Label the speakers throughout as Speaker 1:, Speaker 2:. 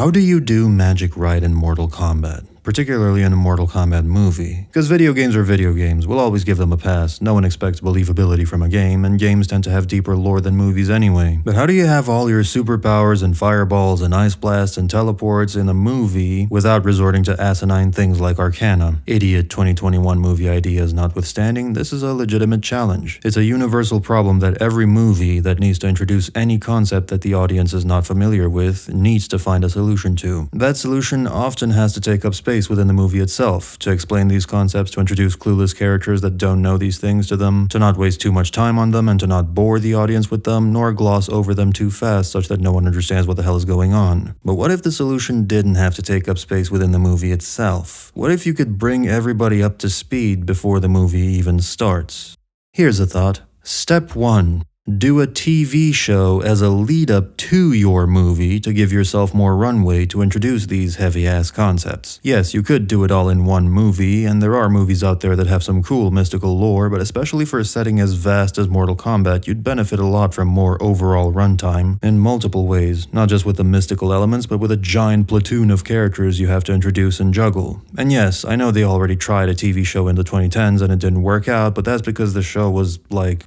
Speaker 1: How do you do magic right in Mortal Kombat? Particularly in a Mortal Kombat movie. Because video games are video games, we'll always give them a pass. No one expects believability from a game, and games tend to have deeper lore than movies anyway. But how do you have all your superpowers and fireballs and ice blasts and teleports in a movie without resorting to asinine things like Arcana? Idiot 2021 movie ideas notwithstanding, this is a legitimate challenge. It's a universal problem that every movie that needs to introduce any concept that the audience is not familiar with needs to find a solution to. That solution often has to take up space within the movie itself, to explain these concepts, to introduce clueless characters that don't know these things to them, to not waste too much time on them, and to not bore the audience with them, nor gloss over them too fast such that no one understands what the hell is going on. But what if the solution didn't have to take up space within the movie itself? What if you could bring everybody up to speed before the movie even starts? Here's a thought. Step 1. Do a TV show as a lead-up to your movie to give yourself more runway to introduce these heavy-ass concepts. Yes, you could do it all in one movie, and there are movies out there that have some cool mystical lore, but especially for a setting as vast as Mortal Kombat, you'd benefit a lot from more overall runtime in multiple ways, not just with the mystical elements, but with a giant platoon of characters you have to introduce and juggle. And yes, I know they already tried a TV show in the 2010s and it didn't work out, but that's because the show was, like,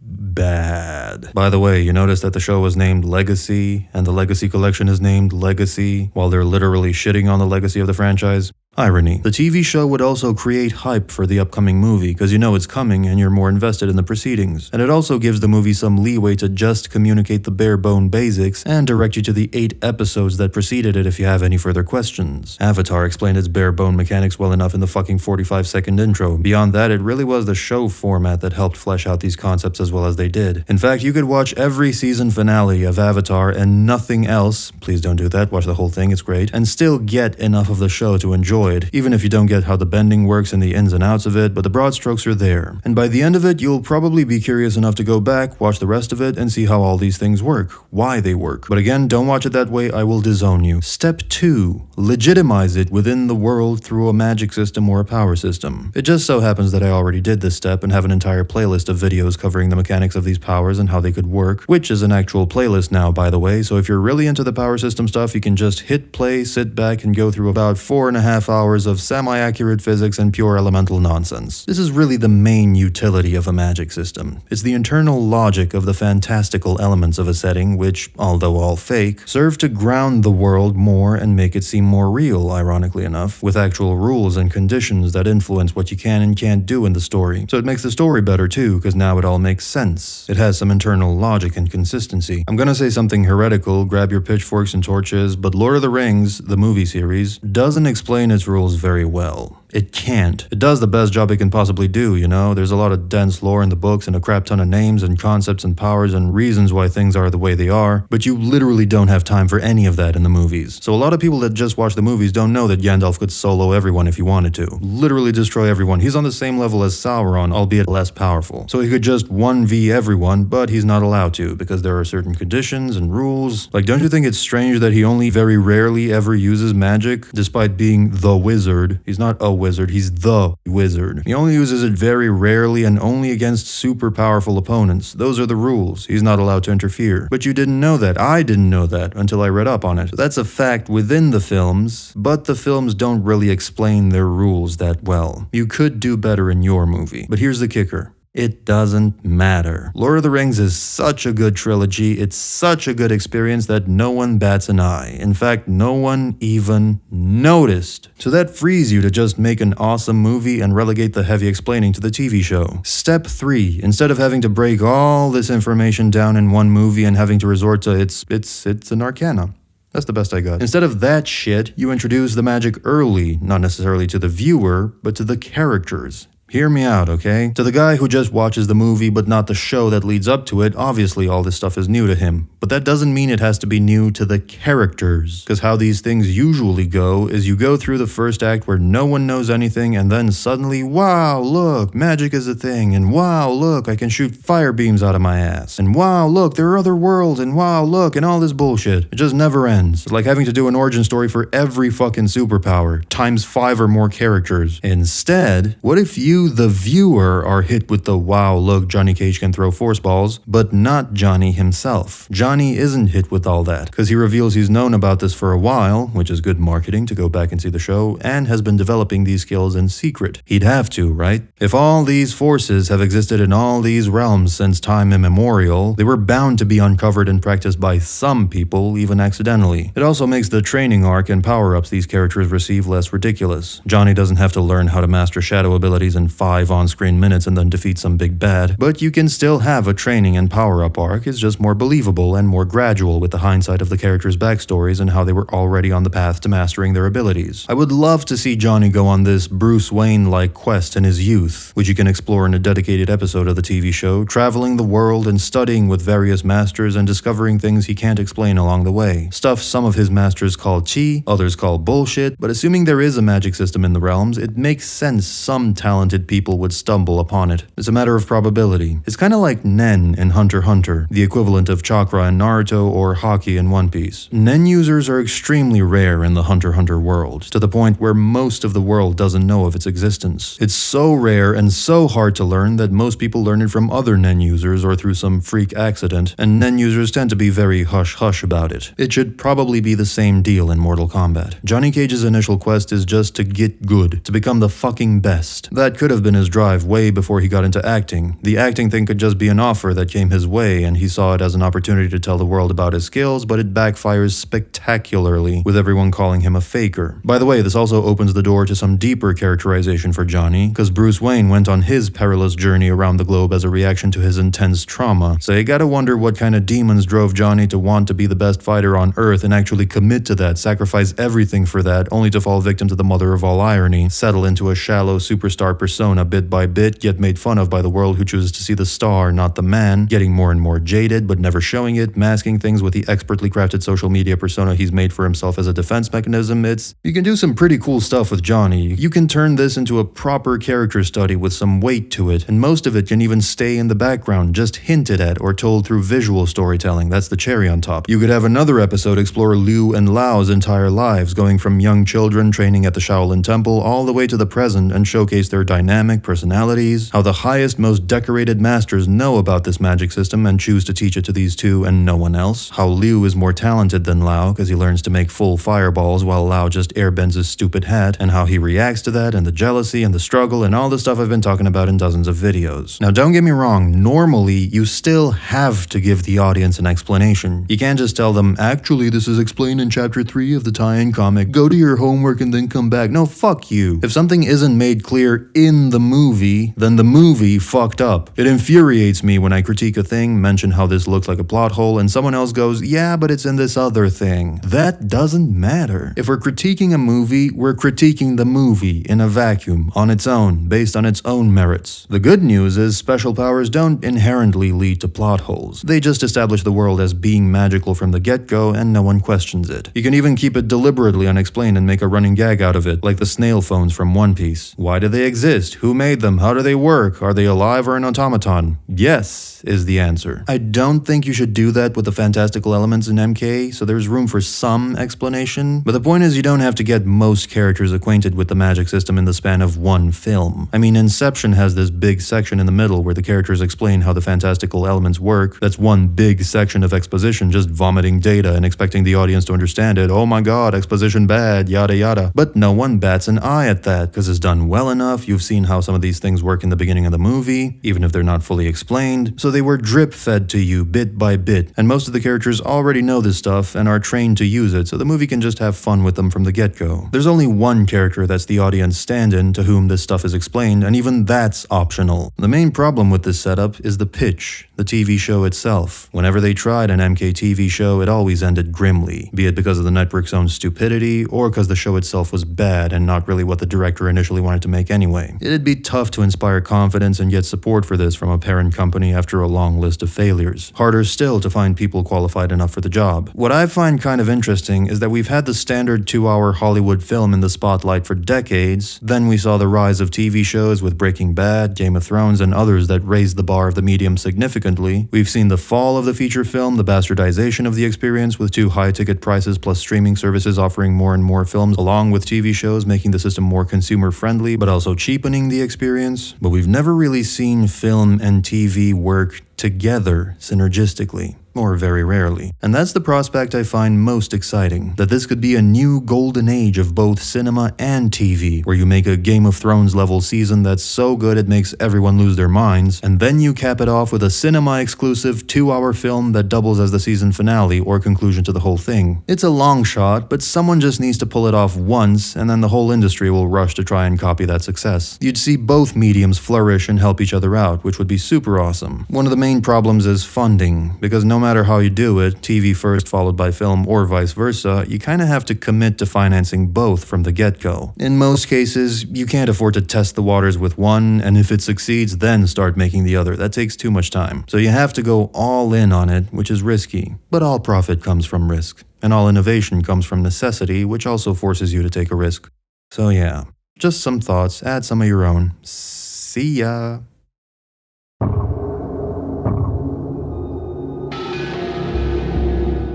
Speaker 1: bad. By the way, you notice that the show was named Legacy, and the Legacy Collection is named Legacy, while they're literally shitting on the legacy of the franchise? Irony. The TV show would also create hype for the upcoming movie, because you know it's coming and you're more invested in the proceedings. And it also gives the movie some leeway to just communicate the bare-bone basics and direct you to the 8 episodes that preceded it if you have any further questions. Avatar explained its bare-bone mechanics well enough in the fucking 45-second intro. Beyond that, it really was the show format that helped flesh out these concepts as well as they did. In fact, you could watch every season finale of Avatar and nothing else, please don't do that, watch the whole thing, it's great, and still get enough of the show to enjoy it, even if you don't get how the bending works and the ins and outs of it, but the broad strokes are there. And by the end of it, you'll probably be curious enough to go back, watch the rest of it, and see how all these things work, why they work. But again, don't watch it that way, I will disown you. Step 2. Legitimize it within the world through a magic system or a power system. It just so happens that I already did this step and have an entire playlist of videos covering the mechanics of these powers and how they could work, which is an actual playlist now, by the way, so if you're really into the power system stuff, you can just hit play, sit back, and go through about 4.5 hours of semi-accurate physics and pure elemental nonsense. This is really the main utility of a magic system. It's the internal logic of the fantastical elements of a setting which, although all fake, serve to ground the world more and make it seem more real, ironically enough, with actual rules and conditions that influence what you can and can't do in the story. So it makes the story better too, because now it all makes sense. It has some internal logic and consistency. I'm gonna say something heretical, grab your pitchforks and torches, but Lord of the Rings, the movie series, doesn't explain its rules very well. It can't. It does the best job it can possibly do, you know? There's a lot of dense lore in the books and a crap ton of names and concepts and powers and reasons why things are the way they are, but you literally don't have time for any of that in the movies. So a lot of people that just watch the movies don't know that Gandalf could solo everyone if he wanted to. Literally destroy everyone. He's on the same level as Sauron, albeit less powerful. So he could just 1v everyone, but he's not allowed to, because there are certain conditions and rules. Like, don't you think it's strange that he only very rarely ever uses magic, despite being the wizard? He's not a wizard, he's the wizard. He only uses it very rarely and only against super powerful opponents. Those are the rules. He's not allowed to interfere. But you didn't know that. I didn't know that until I read up on it. So that's a fact within the films, but the films don't really explain their rules that well. You could do better in your movie. But here's the kicker. It doesn't matter. Lord of the Rings is such a good trilogy, it's such a good experience that no one bats an eye. In fact, no one even noticed. So that frees you to just make an awesome movie and relegate the heavy explaining to the TV show. Step 3. Instead of having to break all this information down in one movie and having to resort to it's an Arcana. That's the best I got. Instead of that shit, you introduce the magic early, not necessarily to the viewer, but to the characters. Hear me out, okay? To the guy who just watches the movie but not the show that leads up to it, obviously all this stuff is new to him. But that doesn't mean it has to be new to the characters. Because how these things usually go is you go through the first act where no one knows anything and then suddenly, wow, look, magic is a thing. And wow, look, I can shoot fire beams out of my ass. And wow, look, there are other worlds. And wow, look, and all this bullshit. It just never ends. It's like having to do an origin story for every fucking superpower, times 5 or more characters. Instead, what if you You, the viewer, are hit with the wow, look, Johnny Cage can throw force balls, but not Johnny himself. Johnny isn't hit with all that, because he reveals he's known about this for a while, which is good marketing to go back and see the show, and has been developing these skills in secret. He'd have to, right? If all these forces have existed in all these realms since time immemorial, they were bound to be uncovered and practiced by some people, even accidentally. It also makes the training arc and power-ups these characters receive less ridiculous. Johnny doesn't have to learn how to master shadow abilities in 5 on-screen minutes and then defeat some big bad, but you can still have a training and power-up arc. It's just more believable and more gradual with the hindsight of the characters' backstories and how they were already on the path to mastering their abilities. I would love to see Johnny go on this Bruce Wayne-like quest in his youth, which you can explore in a dedicated episode of the TV show, traveling the world and studying with various masters and discovering things he can't explain along the way. Stuff some of his masters call chi, others call bullshit, but assuming there is a magic system in the realms, it makes sense some talented people would stumble upon it. It's a matter of probability. It's kinda like Nen in Hunter x Hunter, the equivalent of chakra in Naruto or Haki in One Piece. Nen users are extremely rare in the Hunter x Hunter world, to the point where most of the world doesn't know of its existence. It's so rare and so hard to learn that most people learn it from other Nen users or through some freak accident, and Nen users tend to be very hush-hush about it. It should probably be the same deal in Mortal Kombat. Johnny Cage's initial quest is just to get good, to become the fucking best. That could have been his drive way before he got into acting. The acting thing could just be an offer that came his way, and he saw it as an opportunity to tell the world about his skills, but it backfires spectacularly, with everyone calling him a faker. By the way, this also opens the door to some deeper characterization for Johnny, because Bruce Wayne went on his perilous journey around the globe as a reaction to his intense trauma, so you gotta wonder what kind of demons drove Johnny to want to be the best fighter on Earth and actually commit to that, sacrifice everything for that, only to fall victim to the mother of all irony, settle into a shallow superstar persona bit by bit, yet made fun of by the world who chooses to see the star, not the man, getting more and more jaded but never showing it, masking things with the expertly crafted social media persona he's made for himself as a defense mechanism. You can do some pretty cool stuff with Johnny. You can turn this into a proper character study with some weight to it, and most of it can even stay in the background, just hinted at or told through visual storytelling. That's the cherry on top. You could have another episode explore Liu and Lao's entire lives, going from young children training at the Shaolin Temple all the way to the present, and showcase their dynamic personalities, how the highest, most decorated masters know about this magic system and choose to teach it to these two and no one else, how Liu is more talented than Lao because he learns to make full fireballs while Lao just airbends his stupid hat, and how he reacts to that, and the jealousy and the struggle and all the stuff I've been talking about in dozens of videos. Now don't get me wrong, normally you still have to give the audience an explanation. You can't just tell them, actually this is explained in chapter 3 of the tie-in comic, go do your homework and then come back. No, fuck you. If something isn't made clear in the movie, then the movie fucked up. It infuriates me when I critique a thing, mention how this looks like a plot hole, and someone else goes, yeah, but it's in this other thing. That doesn't matter. If we're critiquing a movie, we're critiquing the movie in a vacuum, on its own, based on its own merits. The good news is special powers don't inherently lead to plot holes. They just establish the world as being magical from the get-go and no one questions it. You can even keep it deliberately unexplained and make a running gag out of it, like the snail phones from One Piece. Why do they exist? Who made them? How do they work? Are they alive or an automaton? Yes, is the answer. I don't think you should do that with the fantastical elements in MK, so there's room for some explanation, but the point is you don't have to get most characters acquainted with the magic system in the span of one film. I mean, Inception has this big section in the middle where the characters explain how the fantastical elements work. That's one big section of exposition, just vomiting data and expecting the audience to understand it. Oh my god, exposition bad, yada yada. But no one bats an eye at that, because it's done well enough. You've seen how some of these things work in the beginning of the movie, even if they're not fully explained. So they were drip-fed to you bit by bit, and most of the characters already know this stuff and are trained to use it, so the movie can just have fun with them from the get-go. There's only one character that's the audience stand-in to whom this stuff is explained, and even that's optional. The main problem with this setup is the pitch, the TV show itself. Whenever they tried an MK TV show, it always ended grimly, be it because of the network's own stupidity, or because the show itself was bad and not really what the director initially wanted to make anyway. It'd be tough to inspire confidence and get support for this from a parent company after a long list of failures. Harder still to find people qualified enough for the job. What I find kind of interesting is that we've had the standard 2-hour Hollywood film in the spotlight for decades, then we saw the rise of TV shows with Breaking Bad, Game of Thrones, and others that raised the bar of the medium significantly. We've seen the fall of the feature film, the bastardization of the experience with too high ticket prices plus streaming services offering more and more films along with TV shows, making the system more consumer friendly but also cheaper. cheapening the experience, but we've never really seen film and TV work together synergistically, or very rarely. And that's the prospect I find most exciting, that this could be a new golden age of both cinema and TV, where you make a Game of Thrones level season that's so good it makes everyone lose their minds, and then you cap it off with a cinema-exclusive 2-hour film that doubles as the season finale or conclusion to the whole thing. It's a long shot, but someone just needs to pull it off once, and then the whole industry will rush to try and copy that success. You'd see both mediums flourish and help each other out, which would be super awesome. One of the main problems is funding, because no matter how you do it, TV first followed by film or vice versa, you kinda have to commit to financing both from the get-go. In most cases, you can't afford to test the waters with one, and if it succeeds, then start making the other. That takes too much time. So you have to go all in on it, which is risky. But all profit comes from risk, and all innovation comes from necessity, which also forces you to take a risk. So yeah, just some thoughts, add some of your own. See ya!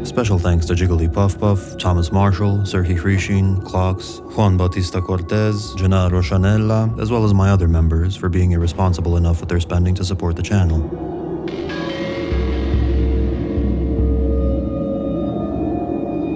Speaker 1: Special thanks to Jiggly Puff Puff, Thomas Marshall, Serhi Hrishin, Clocks, Juan Bautista Cortez, Gennaro Chanella, as well as my other members for being irresponsible enough with their spending to support the channel.